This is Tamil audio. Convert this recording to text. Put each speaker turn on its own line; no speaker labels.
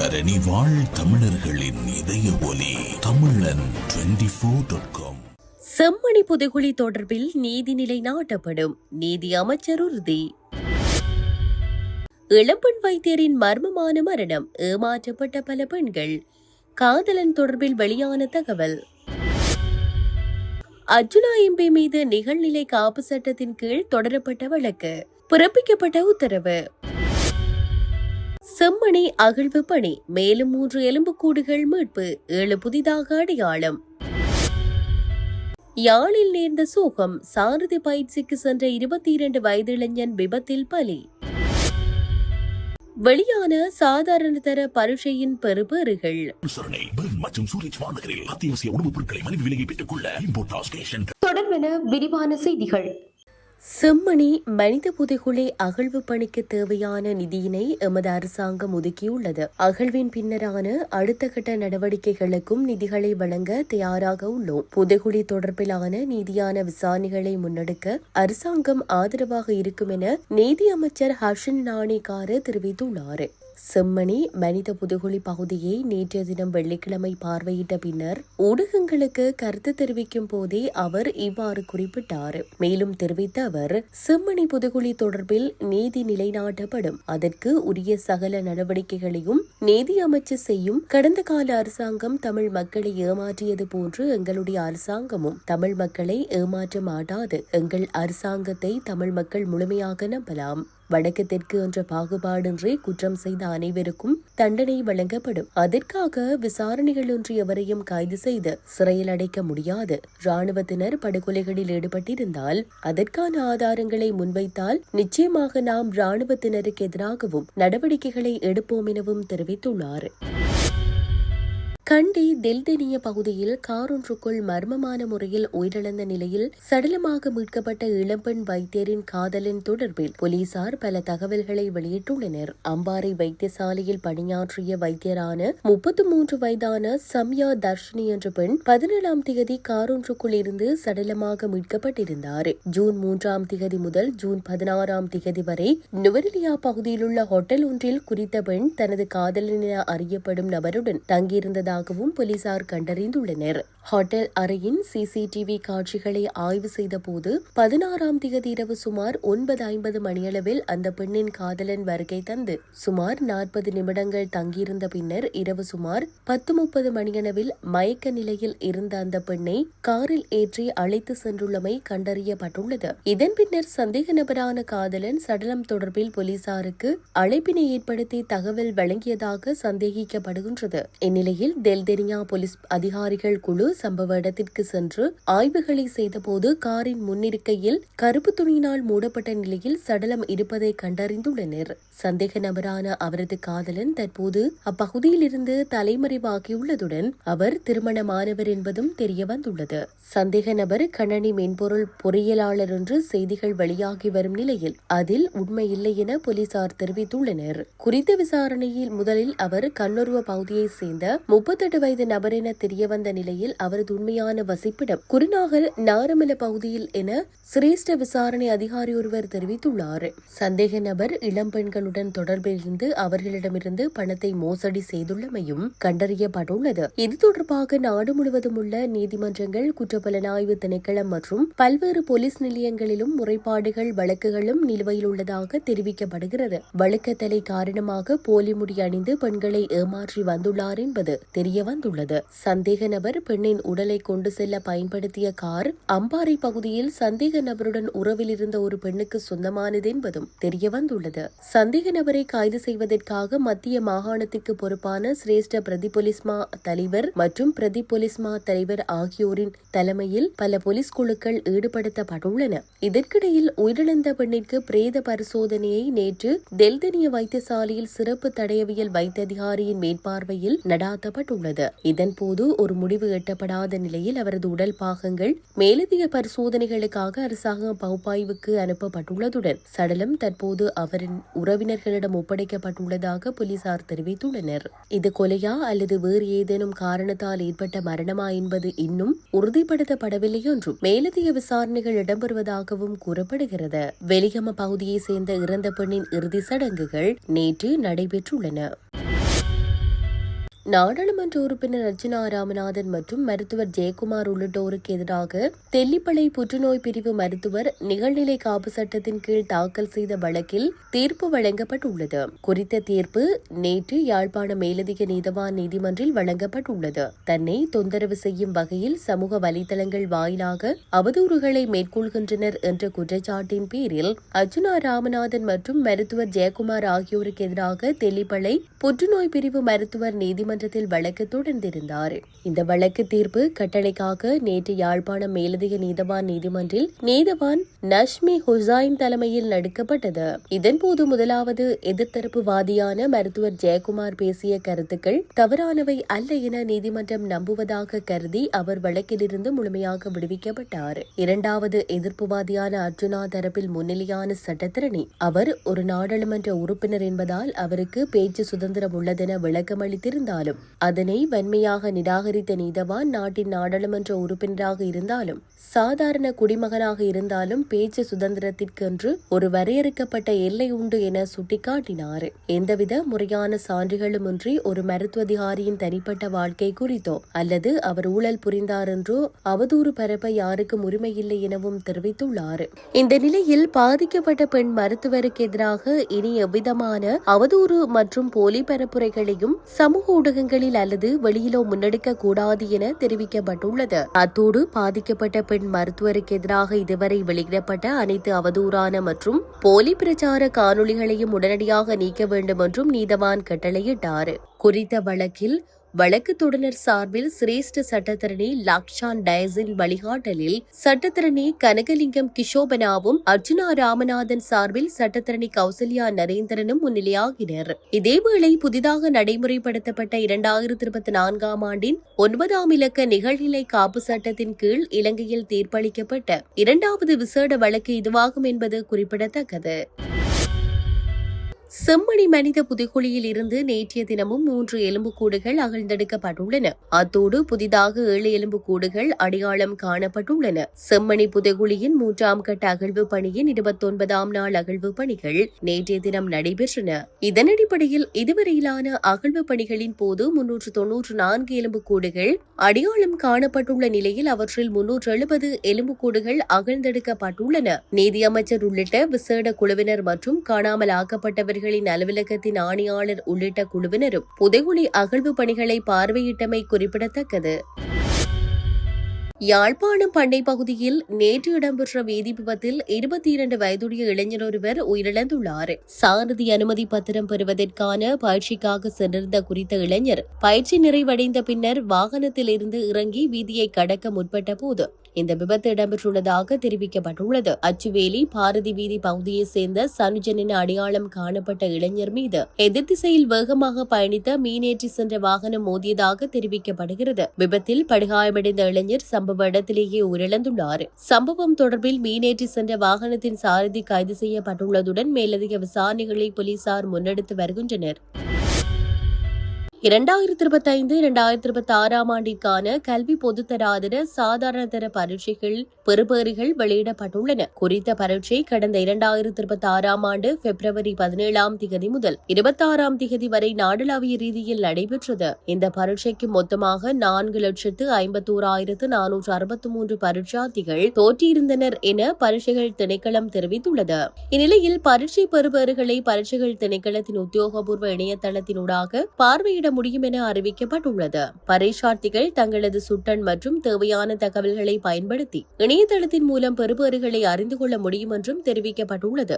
தரணி வாழ் தமிழர்களின் இதய ஒலி தமிழன் 24.com.
செம்மணி புதைகுழி தொடர்பில் நீதி நிலைநாட்டப்படும், நீதி அமைச்சர் உறுதி. இளம்பெண் வைத்தியரின் மர்மமான மரணம், ஏமாற்றப்பட்ட பல பெண்கள், காதலன் தொடர்பில் வெளியான தகவல். அர்ஜுனா எம்பி மீது நிகழ்நிலை காப்பு சட்டத்தின் கீழ் தொடரப்பட்ட வழக்கு, பிறப்பிக்கப்பட்ட உத்தரவு. செம்மணி அகழ்வு பணி, மேலும் 3 எலும்புக்கூடுகள் மீட்பு, 7 புதிதாக அடையாளம். யாழில் நேர்ந்த சோகம், சாரதி பயிற்சிக்கு சென்ற 22 வயது இளைஞன் விபத்தில் பலி. வெளியான சாதாரண தர பரீட்சையின் பெறுபேறுகள். தொடர்பென விரிவான செய்திகள். செம்மணி மனித புதைகுழி அகழ்வு பணிக்கு தேவையான நிதியினை எமது அரசாங்கம் ஒதுக்கியுள்ளது. அகழ்வின் பின்னரான அடுத்த கட்ட நடவடிக்கைகளுக்கும் நிதிகளை வழங்க தயாராக உள்ளோம். புதைகுழி தொடர்பிலான நீதியான விசாரணைகளை முன்னெடுக்க அரசாங்கம் ஆதரவாக இருக்கும் என நீதி அமைச்சர் ஹர்ஷன் நாணேக்கார தெரிவித்துள்ளார். செம்மணி மனித புதைகுழி பகுதியை நேற்றைய தினம் வெள்ளிக்கிழமை பார்வையிட்ட பின்னர் ஊடகங்களுக்கு கருத்து தெரிவிக்கும் போதே அவர் இவ்வாறு குறிப்பிட்டார். மேலும் தெரிவித்த அவர், செம்மணி புதைகுழி தொடர்பில் நீதி நிலைநாட்டப்படும், அதற்கு உரிய சகல நடவடிக்கைகளையும் நீதி அமைச்சர் செய்யும். கடந்த கால அரசாங்கம் தமிழ் மக்களை ஏமாற்றியது போன்று எங்களுடைய அரசாங்கமும் தமிழ் மக்களை ஏமாற்ற மாட்டாது. எங்கள் அரசாங்கத்தை தமிழ் மக்கள் முழுமையாக நம்பலாம். வடக்கு தெற்கு என்ற பாகுபாடின்றி குற்றம் செய்த அனைவருக்கும் தண்டனை வழங்கப்படும். அதற்காக விசாரணைகளின்றி எவரையும் கைது செய்து சிறையில் அடைக்க முடியாது. ராணுவத்தினர் படுகொலைகளில் ஈடுபட்டிருந்தால் அதற்கான ஆதாரங்களை முன்வைத்தால் நிச்சயமாக நாம் ராணுவத்தினருக்கு எதிராகவும் நடவடிக்கைகளை எடுப்போம் எனவும் தெரிவித்துள்ளார். கண்டி தெல்தெனிய பகுதியில் காரொன்றுக்குள் மர்மமான முறையில் உயிரிழந்த நிலையில் சடலமாக மீட்கப்பட்ட இளம்பெண் வைத்தியரின் காதலன் தொடர்பில் போலீசார் பல தகவல்களை வெளியிட்டுள்ளனர். அம்பாறை வைத்தியசாலையில் பணியாற்றிய வைத்தியரான 33 வயதான சம்யா தர்ஷினி என்ற பெண் 17ஆம் திகதி காரொன்றுக்குள் இருந்து சடலமாக மீட்கப்பட்டிருந்தார். ஜூன் 3ஆம் திகதி முதல் ஜூன் 16ஆம் திகதி வரை நுவரெலியா பகுதியில் உள்ள ஹோட்டல் ஒன்றில் குறித்த பெண் தனது காதலன் என அறியப்படும் நபருடன் தங்கியிருந்ததாக போலீசார் கண்டறிந்துள்ளனர். ஹோட்டல் அறையின் சிசிடிவி காட்சிகளை ஆய்வு செய்த போது 16ஆம் திகதி இரவு சுமார் 9:50 மணியளவில் அந்த பெண்ணின் காதலன் வருகை தந்து சுமார் 40 நிமிடங்கள் தங்கியிருந்த பின்னர் இரவு சுமார் 10:30 மணியளவில் மயக்க நிலையில் இருந்த அந்த பெண்ணை காரில் ஏற்றி அழைத்து சென்றுள்ளமை கண்டறியப்பட்டுள்ளது. இதன் பின்னர் சந்தேக நபரான காதலன் சடலம் தொடர்பில் போலீசாருக்கு அழைப்பினை ஏற்படுத்தி தகவல் வழங்கியதாக சந்தேகிக்கப்படுகின்றது. இந்நிலையில் தெல்தெனியா போலீஸ் அதிகாரிகள் குழு சம்பவ இடத்திற்கு சென்று ஆய்வுகளை செய்தபோது காரின் முன்னிருக்கையில் கருப்பு துணியினால் மூடப்பட்ட நிலையில் சடலம் இருப்பதை கண்டறிந்துள்ளனர். சந்தேக நபரான அவரது காதலன் தற்போது அப்பகுதியில் இருந்து தலைமறைவாகியுள்ளதுடன் அவர் திருமணமானவர் என்பதும் தெரியவந்துள்ளது. சந்தேக நபர் கணனி மென்பொருள் பொறியியலாளர் என்று செய்திகள் வெளியாகி வரும் நிலையில் அதில் உண்மை இல்லை என போலீசார் தெரிவித்துள்ளனர். குறித்த விசாரணையில் முதலில் அவர் கண்ணுருவ பகுதியை சேர்ந்த 38 வயது நபர் என தெரியவந்த நிலையில் அவரது உண்மையான வசிப்பிடம் குருநாகல் நாரமல பகுதியில் என சிரேஷ்ட விசாரணை அதிகாரி ஒருவர் தெரிவித்துள்ளார். சந்தேக நபர் இளம்பெண்களுடன் தொடர்பிலிருந்து அவர்களிடமிருந்து பணத்தை மோசடி செய்துள்ளமையும் கண்டறியப்பட்டுள்ளது. இது தொடர்பாக நாடு முழுவதும் உள்ள நீதிமன்றங்கள், குற்றப்புலனாய்வு திணைக்களம் மற்றும் பல்வேறு போலீஸ் நிலையங்களிலும் முறைப்பாடுகள் வழக்குகளும் நிலுவையில் உள்ளதாக தெரிவிக்கப்படுகிறது. வழக்கத்தலை காரணமாக போலி முடி அணிந்து பெண்களை ஏமாற்றி வந்துள்ளார் என்பது தெரியவந்துள்ளது. சந்தேக நபர் பெண்ணின் உடலை கொண்டு செல்ல பயன்படுத்திய கார் அம்பாறை பகுதியில் சந்தேக நபருடன் உறவில் இருந்த ஒரு பெண்ணுக்கு சொந்தமானது என்பதும் தெரியவந்துள்ளது. சந்தேக நபரை கைது செய்வதற்காக மத்திய மாகாணத்திற்கு பொறுப்பான சிரேஷ்ட பிரதி போலீஸ்மா தலைவர் மற்றும் பிரதி போலீஸ்மா தலைவர் ஆகியோரின் தலைமையில் பல போலீஸ் குழுக்கள் ஈடுபடுத்தப்பட்டுள்ளன. இதற்கிடையில் உயிரிழந்த பெண்ணிற்கு பிரேத பரிசோதனையை நேற்று தெல்தெனிய வைத்தியசாலையில் சிறப்பு தடயவியல் வைத்திய அதிகாரியின் மேற்பார்வையில் நடாத்தப்பட்டுள்ளது. இதன்போது ஒரு முடிவு எட்டப்படாத நிலையில் அவரது உடல் பாகங்கள் மேலதிக பரிசோதனைகளுக்காக அரசாங்க பகுப்பாய்வுக்கு அனுப்பப்பட்டுள்ளதுடன் சடலம் தற்போது அவரின் உறவினர்களிடம் ஒப்படைக்கப்பட்டுள்ளதாக போலீசார் தெரிவித்துள்ளனர். இது கொலையா அல்லது வேறு ஏதேனும் காரணத்தால் ஏற்பட்ட மரணமா என்பது இன்னும் உறுதிப்படுத்தப்படவில்லை என்றும் மேலதிக விசாரணைகள் இடம்பெறுவதாகவும் கூறப்படுகிறது. வெலிகம பகுதியை சேர்ந்த இறந்த பெண்ணின் இறுதி சடங்குகள் நேற்று நடைபெற்றுள்ளன. நாடாளுமன்ற உறுப்பினர் அர்ச்சுனா ராமநாதன் மற்றும் மருத்துவர் ஜெயக்குமார் உள்ளிட்டோருக்கு எதிராக தெல்லிப்பளை புற்றுநோய் பிரிவு மருத்துவர் நிகழ்நிலை காப்பு சட்டத்தின் கீழ் தாக்கல் செய்த வழக்கில் தீர்ப்பு வழங்கப்பட்டுள்ளது. குறித்த தீர்ப்பு நேற்று யாழ்ப்பாண மேலதிக நீதவான் நீதிமன்றில் வழங்கப்பட்டுள்ளது. தன்னை தொந்தரவு செய்யும் வகையில் சமூக வலைதளங்கள் வாயிலாக அவதூறுகளை மேற்கொள்கின்றனர் என்ற குற்றச்சாட்டின் பேரில் அர்ச்சுனா ராமநாதன் மற்றும் மருத்துவர் ஜெயக்குமார் ஆகியோருக்கு எதிராக தெல்லிப்பளை புற்றுநோய் பிரிவு மருத்துவர் நீதிமன்றத்தில் வழக்கு தொடர்ந்திருந்தார். இந்த வழக்கு தீர்ப்பு கட்டளைக்காக நேற்று யாழ்ப்பாணம் மேலதிக நீதவான் நீதிமன்றில் நீதவான் நஷ்மி ஹுசைன் தலைமையில் நடக்கப்பட்டது. இதன்போது முதலாவது எதிர்த்தரப்பு வாதியான மருத்துவர் ஜெயக்குமார் பேசிய கருத்துக்கள் தவறானவை அல்ல என நீதிமன்றம் நம்புவதாக கருதி அவர் வழக்கிலிருந்து முழுமையாக விடுவிக்கப்பட்டார். இரண்டாவது எதிர்ப்புவாதியான அர்ச்சுனா தரப்பில் முன்னிலையான சட்டத்திரணி அவர் ஒரு நாடாளுமன்ற உறுப்பினர் என்பதால் அவருக்கு பேச்சு சுதந்திரம் உள்ளதென விளக்கமளித்திருந்தாலும் அதனை வன்மையாக நிராகரித்த நீதவான் நாட்டின் நாடாளுமன்ற உறுப்பினராக இருந்தாலும் சாதாரண குடிமகனாக இருந்தாலும் பேச்சு சுதந்திரத்திற்கென்று ஒரு வரையறுக்கப்பட்ட எல்லை உண்டு என சுட்டிக்காட்டினார். எந்தவித முறையான சான்றுகளுமின்றி ஒரு மருத்துவ அதிகாரியின் தனிப்பட்ட வாழ்க்கை குறித்தோ அல்லது அவர் ஊழல் புரிந்தார் என்றோ அவதூறு பரப்ப யாருக்கும் உரிமையில்லை எனவும் தெரிவித்துள்ளார். இந்த நிலையில் பாதிக்கப்பட்ட பெண் மருத்துவருக்கு எதிராக இனி எவ்விதமான அவதூறு மற்றும் போலி பரப்புரைகளையும் சமூக ஊடகங்களில் அல்லது வெளியிலோ முன்னெடுக்க கூடாது என தெரிவிக்கப்பட்டுள்ளது. அத்தோடு பாதிக்கப்பட்ட பெண் மருத்துவருக்கு எதிராக இதுவரை வெளியிடப்பட்ட அனைத்து அவதூறான மற்றும் போலி பிரச்சார காணொளிகளையும் உடனடியாக நீக்க வேண்டும் என்றும் நீதவான் கட்டளையிட்டார். குறித்த வழக்கில் வழக்கு தொடர் சார்பில் சிரேஷ்ட சட்டத்தரணி லக்ஷான் டயஸின் வழிகாட்டலில் சட்டத்தரணி கனகலிங்கம் கிஷோபனாவும் அர்ச்சுனா ராமநாதன் சார்பில் சட்டத்தரணி கௌசல்யா நரேந்திரனும் முன்னிலையாகினர். இதேவேளை புதிதாக நடைமுறைப்படுத்தப்பட்ட 2024 ஆண்டின் 9ஆம் இலக்க நிகழ்நிலை காப்பு சட்டத்தின் கீழ் இலங்கையில் தீர்ப்பளிக்கப்பட்ட இரண்டாவது விசேட வழக்கு இதுவாகும் என்பது குறிப்பிடத்தக்கது. செம்மணி மனித புதைகுழியில் இருந்து நேற்றைய தினமும் 3 எலும்புக்கூடுகள் அகழ்ந்தெடுக்கப்பட்டுள்ளன. அத்தோடு புதிதாக 7 எலும்புக்கூடுகள் அடையாளம் காணப்பட்டுள்ளன. செம்மணி புதைகுழியின் 3ஆம் கட்ட அகழ்வு பணியின் 29ஆம் நாள் அகழ்வு பணிகள் நேற்றைய தினம் நடைபெற்றன. இதன் அடிப்படையில் இதுவரையிலான அகழ்வு பணிகளின் போது 394 எலும்புக்கூடுகள் அடையாளம் காணப்பட்டுள்ள நிலையில் அவற்றில் 370 எலும்புக்கூடுகள் அகழ்ந்தெடுக்கப்பட்டுள்ளன. நீதியமைச்சர் உள்ளிட்ட விசேட குழுவினர் மற்றும் காணாமல் ஆக்கப்பட்டவர்கள் அலுவலகத்தின் ஆணையாளர் உள்ளிட்ட குழுவினரும் புதைகுழி அகழ்வு பணிகளை பார்வையிட்டமை குறிப்பிடத்தக்கது. யாழ்ப்பாணம் பண்ணை பகுதியில் நேற்று இடம்பெற்ற வீதி விபத்தில் 22 வயதுடைய இளைஞர் ஒருவர் உயிரிழந்துள்ளார். சாரதி அனுமதி பத்திரம் பெறுவதற்கான பயிற்சிக்காக சென்றிருந்த குறித்த இளைஞர் பயிற்சி நிறைவடைந்த பின்னர் வாகனத்தில் இருந்து இறங்கி வீதியை கடக்க முற்பட்ட போது இந்த விபத்து இடம்பெற்றுள்ளதாக தெரிவிக்கப்பட்டுள்ளது. அச்சுவேலி பாரதி வீதி பகுதியைச் சேர்ந்த சனுஜன் என அடையாளம் காணப்பட்ட இளைஞர் மீது எதிர் திசையில் வேகமாக பயணித்த மீனேற்றி சென்ற வாகனம் மோதியதாக தெரிவிக்கப்படுகிறது. விபத்தில் படுகாயமடைந்த இளைஞர் சம்பவ இடத்திலேயே உயிரிழந்துள்ளார். சம்பவம் தொடர்பில் மீனேற்றி சென்ற வாகனத்தின் சாரதி கைது செய்யப்பட்டுள்ளதுடன் மேலதிக விசாரணைகளை போலீசார் முன்னெடுத்து வருகின்றனர். 2025-2026 ஆண்டிற்கான கல்வி பொதுத்தராதர சாதாரண தர பரீட்சைகள் பெறுபேறுகள் வெளியிடப்பட்டுள்ளன. குறித்த பரீட்சை கடந்த 2026 ஆண்டு பிப்ரவரி 17 முதல் 26 வரை நாடளாவிய ரீதியில் நடைபெற்றது. இந்த பரீட்சைக்கு மொத்தமாக 4,51,463 பரீட்சார்த்திகள் தோற்றியிருந்தனர் என பரீட்சைகள் திணைக்களம் தெரிவித்துள்ளது. இந்நிலையில் பரீட்சை பெறுபேறுகளை பரீட்சைகள் திணைக்களத்தின் உத்தியோகபூர்வ இணையதளத்தினூடாக பார்வையிட முடியும் என அறிவிக்கப்பட்டுள்ளது. பரீட்சார்த்திகள் தங்களது சுட்டன் மற்றும் தேவையான தகவல்களை பயன்படுத்தி இணையதளத்தின் மூலம் பெறுபேறுகளை அறிந்து கொள்ள முடியும் என்றும் தெரிவிக்கப்பட்டுள்ளது.